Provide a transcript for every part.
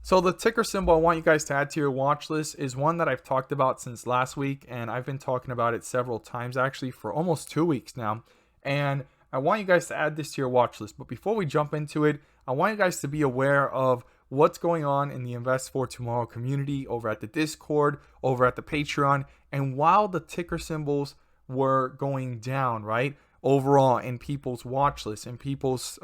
So the ticker symbol I want you guys to add to your watch list is one that I've talked about since last week, and I've been talking about it several times actually for almost 2 weeks now. And I want you guys to add this to your watch list. But before we jump into it, I want you guys to be aware of what's going on in the Invest for Tomorrow community over at the Discord, over at the Patreon. And while the ticker symbols were going down, right, overall in people's watch lists and people's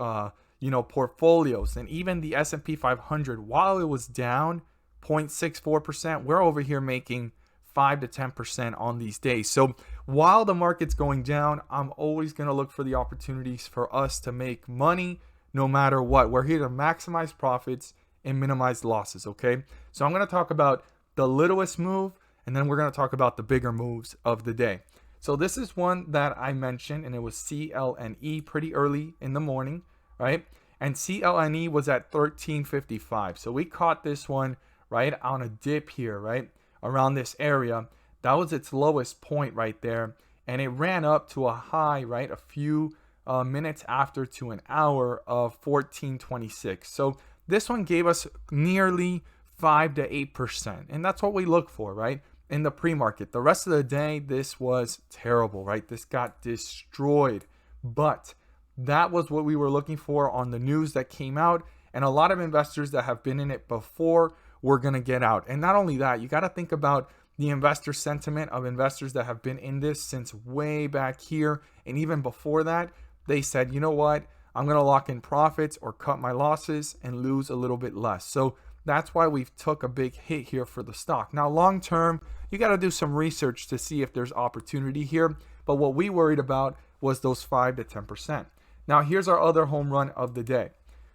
portfolios, and even the S&P 500, while it was down 0.64%, we're over here making 5 to 10% on these days. So while the market's going down, I'm always going to look for the opportunities for us to make money no matter what. We're here to maximize profits and minimize losses, okay? So I'm going to talk about the littlest move, and then we're going to talk about the bigger moves of the day. So this is one that I mentioned, and it was CLNE pretty early in the morning, right? And CLNE was at 13.55. So we caught this one right on a dip here, right? Around this area. That was its lowest point right there. And it ran up to a high, right? A few minutes after to an hour of 14.26. So this one gave us nearly 5 to 8%. And that's what we look for, right? In the pre-market. The rest of the day, this was terrible, right? This got destroyed. But that was what we were looking for on the news that came out. And a lot of investors that have been in it before were going to get out. And not only that, you got to think about the investor sentiment of investors that have been in this since way back here. And even before that, they said, you know what? I'm going to lock in profits or cut my losses and lose a little bit less. So that's why we've took a big hit here for the stock. Now, long term, you got to do some research to see if there's opportunity here. But what we worried about was those 5 to 10%. Now, here's our other home run of the day.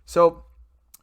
So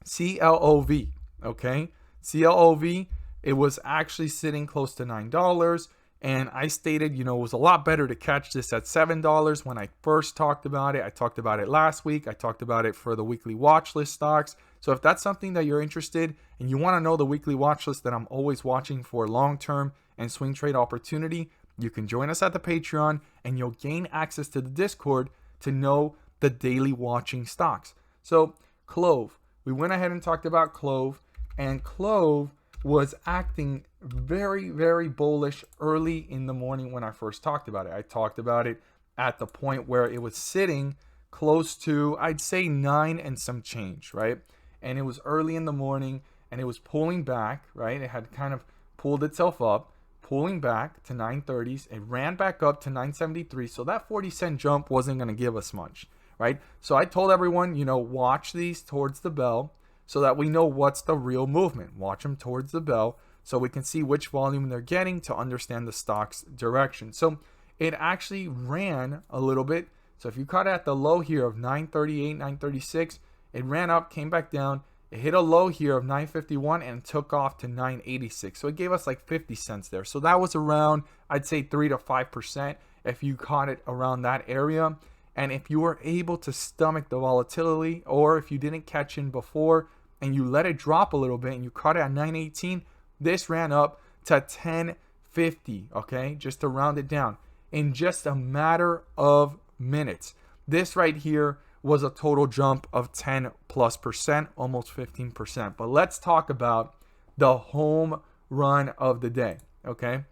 CLOV, okay? CLOV, it was actually sitting close to $9. And I stated, it was a lot better to catch this at $7 when I first talked about it. I talked about it last week. I talked about it for the weekly watch list stocks. So if that's something that you're interested and you want to know the weekly watch list that I'm always watching for long-term and swing trade opportunity, you can join us at the Patreon and you'll gain access to the Discord to know the daily watching stocks. So Clov, we went ahead and talked about Clov, and Clov was acting very, very bullish early in the morning when I first talked about it. I talked about it at the point where it was sitting close to, I'd say 9 and some change, right? And it was early in the morning and it was pulling back, right? It had kind of pulled itself up, pulling back to 930s. It ran back up to 973. So that 40-cent jump wasn't going to give us much, right? So I told everyone, watch these towards the bell so that we know what's the real movement. Watch them towards the bell so we can see which volume they're getting to understand the stock's direction. So it actually ran a little bit. So if you caught it at the low here of 938, 936, it ran up, came back down. It hit a low here of 951 and took off to 986. So it gave us like 50 cents there. So that was around, I'd say 3 to 5% if you caught it around that area. And if you were able to stomach the volatility, or if you didn't catch in before and you let it drop a little bit and you caught it at 918, this ran up to 1050, okay? Just to round it down in just a matter of minutes. This right here was a total jump of 10+%, almost 15%. But let's talk about the home run of the day, okay?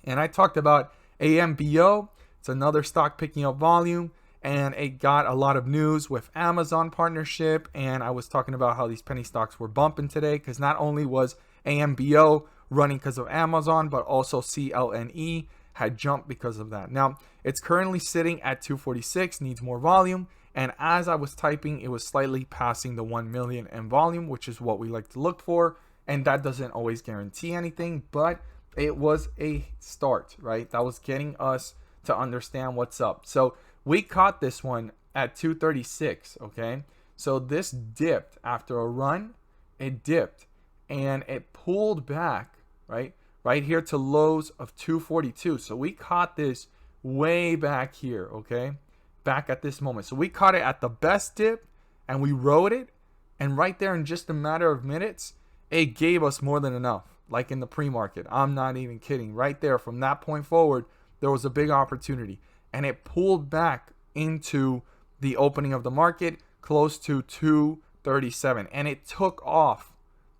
And I talked about AMBO. It's another stock picking up volume, and it got a lot of news with Amazon partnership. And I was talking about how these penny stocks were bumping today because not only was AMBO running because of Amazon, but also CLNE had jumped because of that. Now, it's currently sitting at 246, needs more volume. And as I was typing, it was slightly passing the 1 million in volume, which is what we like to look for. And that doesn't always guarantee anything, but it was a start, right? That was getting us to understand what's up. So we caught this one at 236, okay? So this dipped after a run. It dipped and it pulled back, right? Right here to lows of 242. So we caught this way back here, okay? Back at this moment. So we caught it at the best dip and we rode it. And right there in just a matter of minutes, it gave us more than enough. Like in the pre-market. I'm not even kidding. Right there from that point forward, there was a big opportunity. And it pulled back into the opening of the market close to 237. And it took off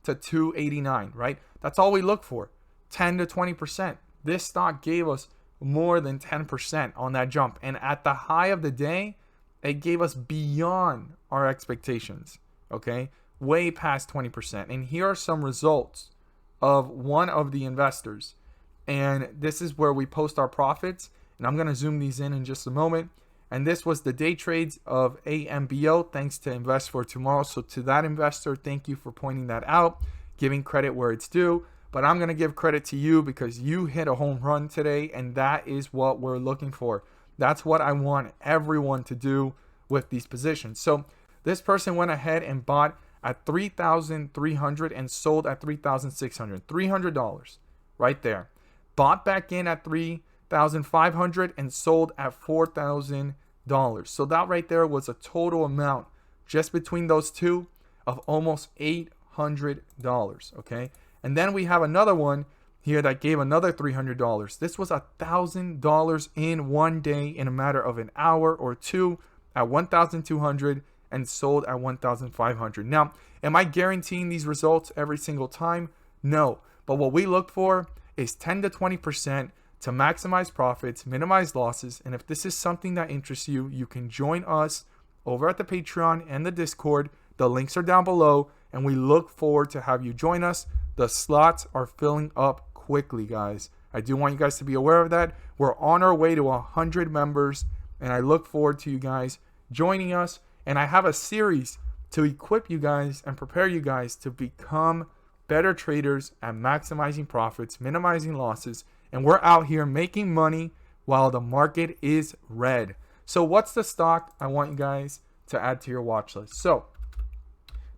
to 289, right? That's all we look for, 10 to 20%. This stock gave us more than 10% on that jump. And at the high of the day, it gave us beyond our expectations, okay? Way past 20%. And here are some results of one of the investors. And this is where we post our profits. And I'm going to zoom these in just a moment. And this was the day trades of AMBO, thanks to Invest for Tomorrow. So to that investor, thank you for pointing that out, giving credit where it's due. But I'm going to give credit to you because you hit a home run today, and that is what we're looking for. That's what I want everyone to do with these positions. So this person went ahead and bought at $3,300 and sold at $3,600. $300 right there. Bought back in at $3,500 and sold at $4,000. So that right there was a total amount just between those two of almost $800, okay? And then we have another one here that gave another $300. This was $1,000 in one day in a matter of an hour or two at $1,200 and sold at $1,500. Now, am I guaranteeing these results every single time? No. But what we look for is 10 to 20% to maximize profits, minimize losses. And if this is something that interests you, you can join us over at the Patreon and the Discord. The links are down below, and we look forward to have you join us. The slots are filling up quickly, guys. I do want you guys to be aware of that. We're on our way to 100 members, and I look forward to you guys joining us. And I have a series to equip you guys and prepare you guys to become better traders at maximizing profits, minimizing losses, and we're out here making money while the market is red. So what's the stock I want you guys to add to your watch list? So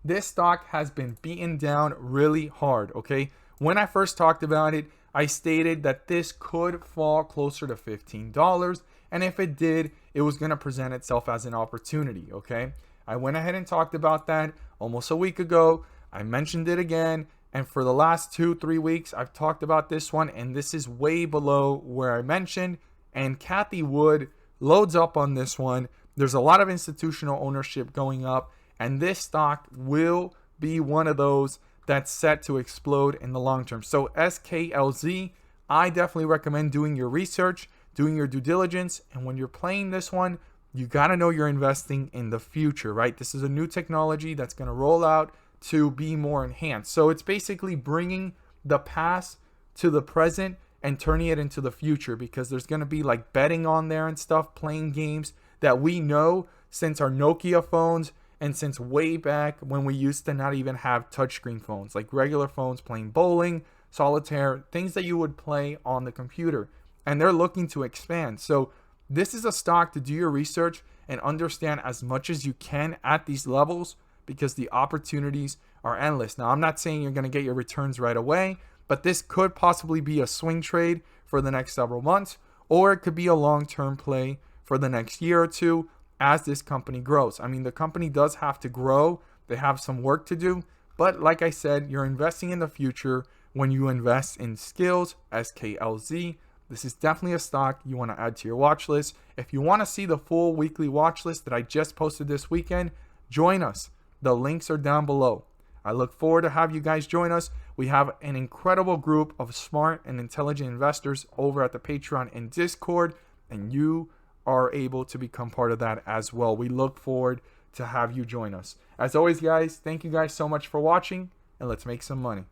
this stock has been beaten down really hard, okay? When I first talked about it, I stated that this could fall closer to $15, and if it did, it was going to present itself as an opportunity, okay? I went ahead and talked about that almost a week ago. I mentioned it again, and for the last 2-3 weeks, I've talked about this one, and this is way below where I mentioned, and Kathy Wood loads up on this one. There's a lot of institutional ownership going up, and this stock will be one of those that's set to explode in the long term. So SKLZ, I definitely recommend doing your research, doing your due diligence, and when you're playing this one, you got to know you're investing in the future, right? This is a new technology that's going to roll out to be more enhanced. So it's basically bringing the past to the present and turning it into the future, because there's going to be like betting on there and stuff, playing games that we know since our Nokia phones and since way back when we used to not even have touchscreen phones, like regular phones, playing bowling, solitaire, things that you would play on the computer. And they're looking to expand. So this is a stock to do your research and understand as much as you can at these levels, because the opportunities are endless. Now, I'm not saying you're going to get your returns right away, but this could possibly be a swing trade for the next several months, or it could be a long-term play for the next year or two as this company grows. I mean, the company does have to grow. They have some work to do. But like I said, you're investing in the future when you invest in Sklz, SKLZ. This is definitely a stock you want to add to your watch list. If you want to see the full weekly watch list that I just posted this weekend, join us. The links are down below. I look forward to have you guys join us. We have an incredible group of smart and intelligent investors over at the Patreon and Discord, and you are able to become part of that as well. We look forward to have you join us. As always, guys, thank you guys so much for watching, and let's make some money.